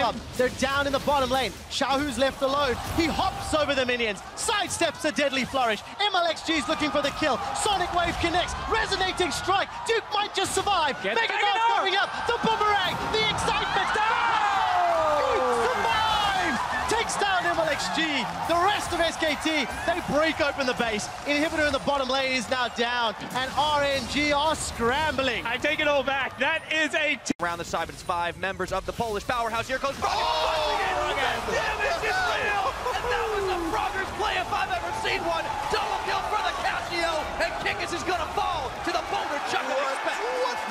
up. They're down in the bottom lane. Xiaohu's left alone. He hops over the minions, sidesteps a deadly flourish. MLXG's looking for the kill. Sonic Wave connects, resonating strike. Duke might just survive. Mega Knife's coming up. The boomerang, the excitement. Duke survives. Takes down MLXG. The rest of SKT, they break open the base. Inhibitor in the bottom lane is now down, and RNG are scrambling. I take it all back. That is a around the side, but it's 5 members of the Polish powerhouse. Here comes Frogger. damage is real! And that was the Frogger's play if I've ever seen one. Double kill for the Casio, and Kikis is gonna fall to the boulder chuck and expect.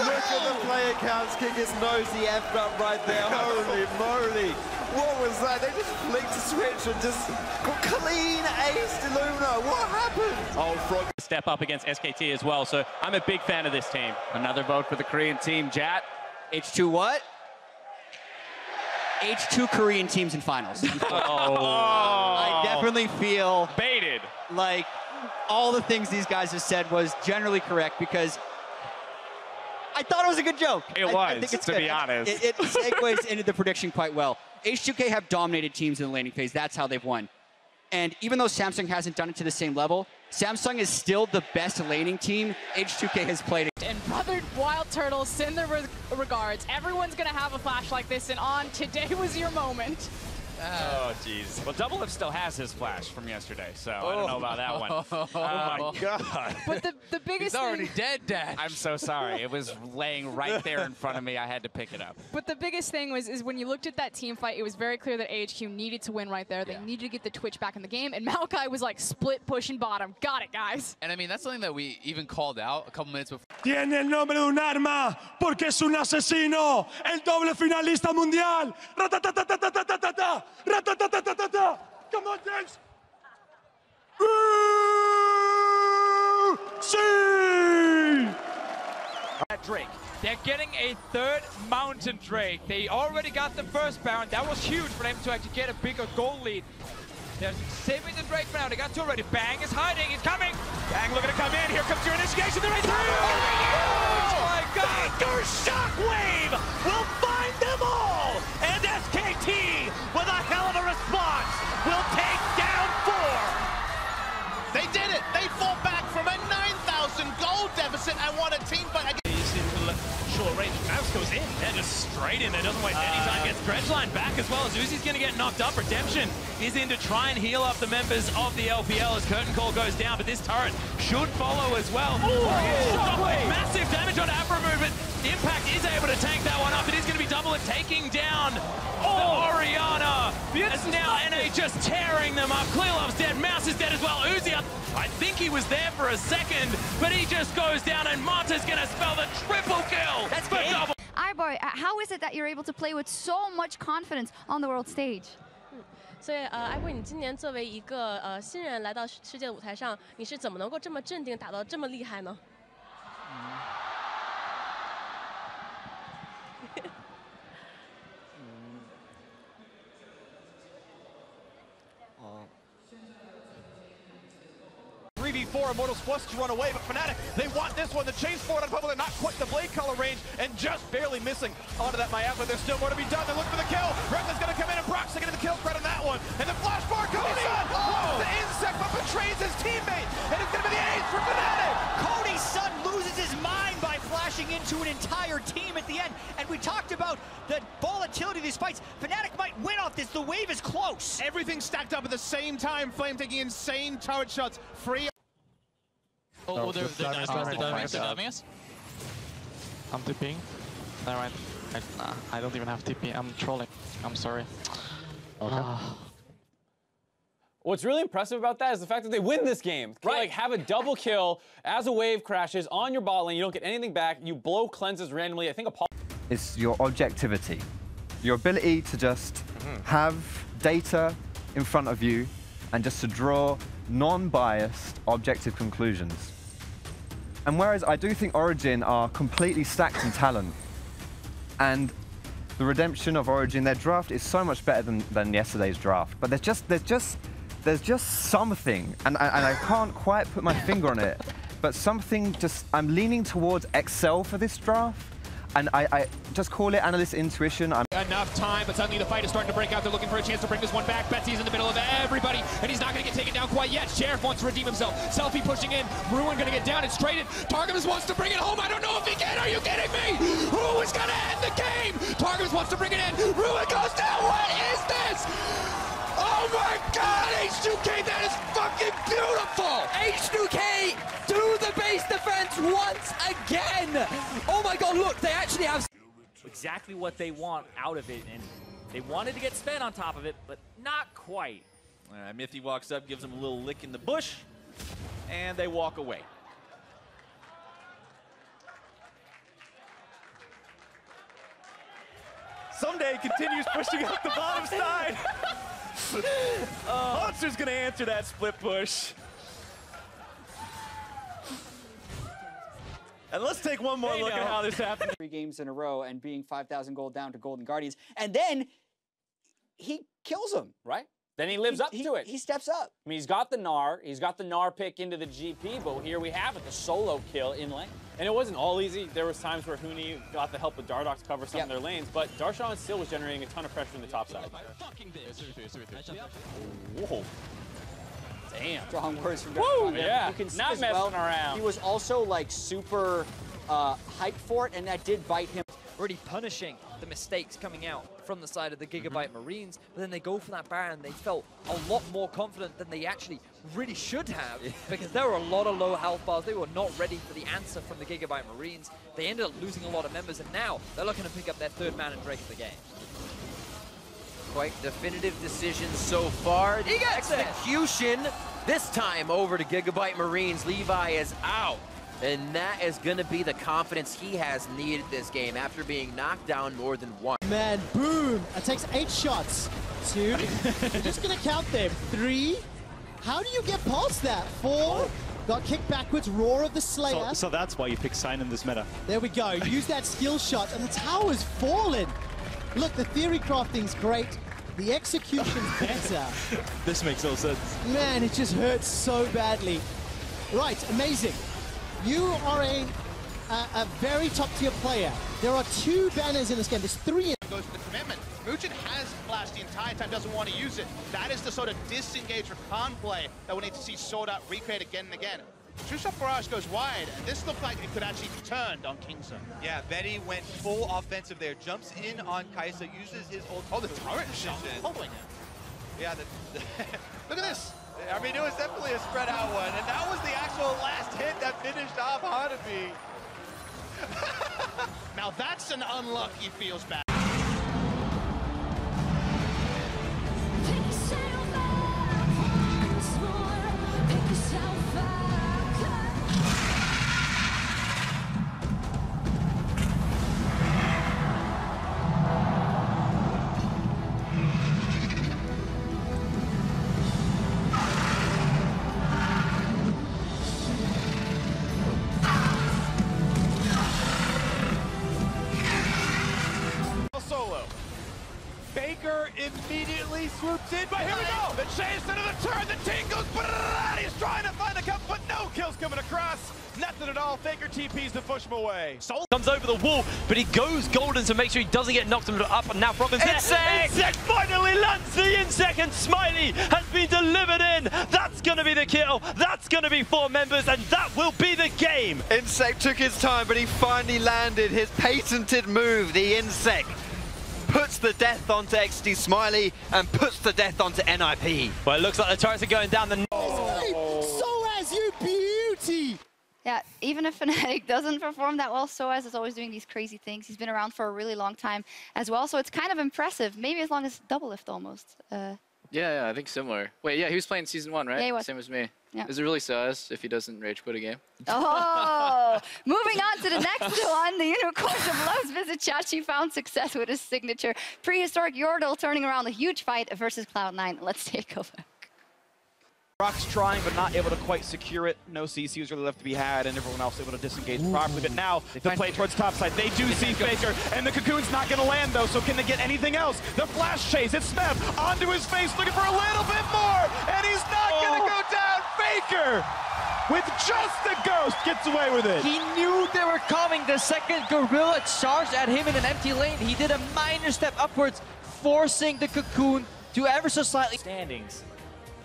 Look at the player counts. Kikis knows the F-gun right there. Holy moly. What was that? They just flicked a switch and just clean aced Illumina. What happened? Oh, Frog step up against SKT as well, so I'm a big fan of this team. Another vote for the Korean team. Jat, H2 what? H2 Korean teams in finals. I definitely feel Baited. like all the things these guys have said was generally correct because I thought it was a good joke. It was, I think it's to good. be honest. It segues into the prediction quite well. H2K have dominated teams in the laning phase. That's how they've won. And even though Samsung hasn't done it to the same level, Samsung is still the best laning team H2K has played. And Brother Wild Turtle, send their regards. Everyone's going to have a flash like this, and On, today was your moment. Oh, jeez. Well, Double Lift still has his flash from yesterday, so I don't know about that one. Oh, my God. But the biggest He's already thing, dead, Dad. I'm so sorry. It was laying right there in front of me. I had to pick it up. But the biggest thing is when you looked at that team fight, it was very clear that AHQ needed to win right there. They needed to get the Twitch back in the game, and Maokai was like split pushing bottom. Got it, guys. And I mean, that's something that we even called out a couple minutes before. Tiene el nombre de un arma porque es un asesino, el doble finalista mundial. Ratatatatatatatata, ratatatatata. Come on, James. Drake. They're getting a third Mountain Drake. They already got the first Baron. That was huge for them to actually get a bigger goal lead. They're saving the Drake for now. They got two already. Bang is hiding. He's coming. Bang looking to come in. Here comes your initiation. They're right through. Oh my God. Your shockwave will find them all. And SKT, with a hell of a response, will take down 4. They did it. They fought back from a 9,000 gold deficit and won a team fight. Short range. Mouse goes in. Yeah, just straight in there. Doesn't waste any time. Gets Dredgeline back as well. As Uzi's going to get knocked up. Redemption is in to try and heal up the members of the LPL as Curtain Call goes down. But this turret should follow as well. Massive damage on APPAREL, but Impact is able to tank that one up. It is going to be Double It taking down the Orianna. As now NA just tearing them up. Clearlove's dead. Mouse is dead as well. Uzi, I think he was there for a second, but he just goes down, and Marta's going to spell the triple kill. That's for Double. APPAREL, how is it that you're able to play with so much confidence on the world stage? 所以APPAREL，你今年作为一个新人来到世界舞台上，你是怎么能够这么镇定，打到这么厉害呢？ 3v4, Immortals forced to run away, but Fnatic, they want this one. The chase forward on Public, not quite the blade color range, and just barely missing onto that Mayap, but there's still more to be done. They look for the kill. Reckless gonna come in, and Brock's gonna get the kill credit on that one. And the flash bar, Cody's the insect, but betrays his teammate, and it's gonna be the ace for Fnatic. Cody's son loses his mind by flashing into an entire team at the end. And we talked about the volatility of these fights. Fnatic might win off this. The wave is close. Everything stacked up at the same time. Flame taking insane turret shots. Free. Oh, they're diving us? I'm TPing. Alright. I don't even have TP. I'm trolling. I'm sorry. Okay. What's really impressive about that is the fact that they win this game. Right. Like, have a double kill as a wave crashes on your bot lane. You don't get anything back. You blow cleanses randomly. I think it's your objectivity, your ability to just have data in front of you and just to draw non-biased, objective conclusions. And whereas I do think Origin are completely stacked in talent, and the redemption of Origin, their draft is so much better than yesterday's draft, but there's just something, and I can't quite put my finger on it, but something just, I'm leaning towards Excel for this draft, and I just call it analyst intuition. enough time, but suddenly the fight is starting to break out. They're looking for a chance to bring this one back. Betsy's in the middle of everybody, and he's not going to get taken down quite yet. Sheriff wants to redeem himself. Selfie pushing in. Ruin going to get down and straightened. Targamas wants to bring it home. I don't know if he can. Are you kidding me? Who is going to end the game? Targamas wants to bring it in. Ruin goes down. What is this? Oh my God, H2K, that is fucking beautiful! H2K do the base defense once again! Oh my God, look, they actually have exactly what they want out of it, and they wanted to get spent on top of it, but not quite. All right, Mithy walks up, gives him a little lick in the bush, and they walk away. Someday continues pushing up the bottom side. Monster's gonna answer that split push. And let's take one more look at how this happened. 3 games in a row and being 5,000 gold down to Golden Guardians. And then he kills him. Right? Then he lives up to it. He steps up. I mean, he's got the Gnar pick into the GP, but here we have it, the solo kill in lane. And it wasn't all easy. There was times where Huni got the help with Dardoch to cover some of their lanes, but Darshan still was generating a ton of pressure from the top side. Whoa. Damn. Strong words from Woo! Darshan. Yeah, You can see not as messing well, around. He was also like super hyped for it, and that did bite him. Already punishing the mistakes coming out from the side of the Gigabyte Marines, but then they go for that Baron. They felt a lot more confident than they actually really should have, because there were a lot of low health bars. They were not ready for the answer from the Gigabyte Marines. They ended up losing a lot of members, and now they're looking to pick up their 3rd man and Drake of the game. quite definitive decisions so far. The execution this time over to Gigabyte Marines. Levi is out. And that is going to be the confidence he has needed this game after being knocked down more than once. Man, boom! It takes 8 shots. 2. You're just going to count them. 3. How do you get past that? 4. Got kicked backwards. Roar of the Slayer. So that's why you pick Sign in this meta. There we go. Use that skill shot, and the tower's fallen. Look, the theory crafting's great. The execution's better. This makes no sense. Man, it just hurts so badly. Right, amazing. You are a very top-tier player. There are 2 banners in this game. There's 3 in goes for the commitment. Mugen has flashed the entire time, doesn't want to use it. That is the sort of disengage or con play that we need to see Sword Art recreate again and again. True Shot Barrage goes wide, and this looked like it could actually be turned on Kingsa. Yeah, Betty went full offensive there, jumps in on Kaisa, uses his ult. Oh, the turret shot following him. Yeah, look at this. I mean, it was definitely a spread out one, and that was the actual last hit that finished off Hanabi. Now that's an unlucky feels bad. Immediately swoops in, but here we go! The chase into the turn, the tingles, he's trying to find the cup, but no kills coming across. Nothing at all. Faker TPs to push him away. Soul comes over the wall, but he goes golden to make sure he doesn't get knocked up, and now Robin's there. Insect finally lands the Insect, and Smiley has been delivered in. That's going to be the kill. That's going to be 4 members, and that will be the game. Insect took his time, but he finally landed his patented move, the Insect. Puts the death onto XD Smiley and puts the death onto NIP. Well, it looks like the turrets are going down the... Soaz, you beauty! Yeah, even if Fnatic doesn't perform that well, Soaz is always doing these crazy things. He's been around for a really long time as well, so it's kind of impressive. Maybe as long as double lift almost. Yeah, I think similar. Wait, yeah, he was playing Season 1, right? Yeah, he was. Same as me. Yeah. Is it really sus if he doesn't rage quit a game? Oh! Moving on to the next one, the Unicorns of Love's visit. Chachi found success with his signature. Prehistoric Yordle turning around a huge fight versus Cloud9. Let's take a look. Rock's trying, but not able to quite secure it. No CCs really left to be had, and everyone else able to disengage properly. But now, the play towards topside. They do see Faker, and the Cocoon's not going to land, though, so can they get anything else? The flash chase, it's Smev onto his face, looking for a little bit more, and he's not going to go down. Faker with just the ghost, gets away with it. He knew they were coming. The second Gorilla charged at him in an empty lane. He did a minor step upwards, forcing the Cocoon to ever so slightly. Standings.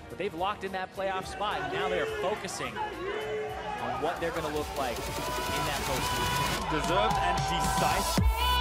But they've locked in that playoff spot, and now they are focusing on what they're going to look like in that postseason. Deserved and decisive.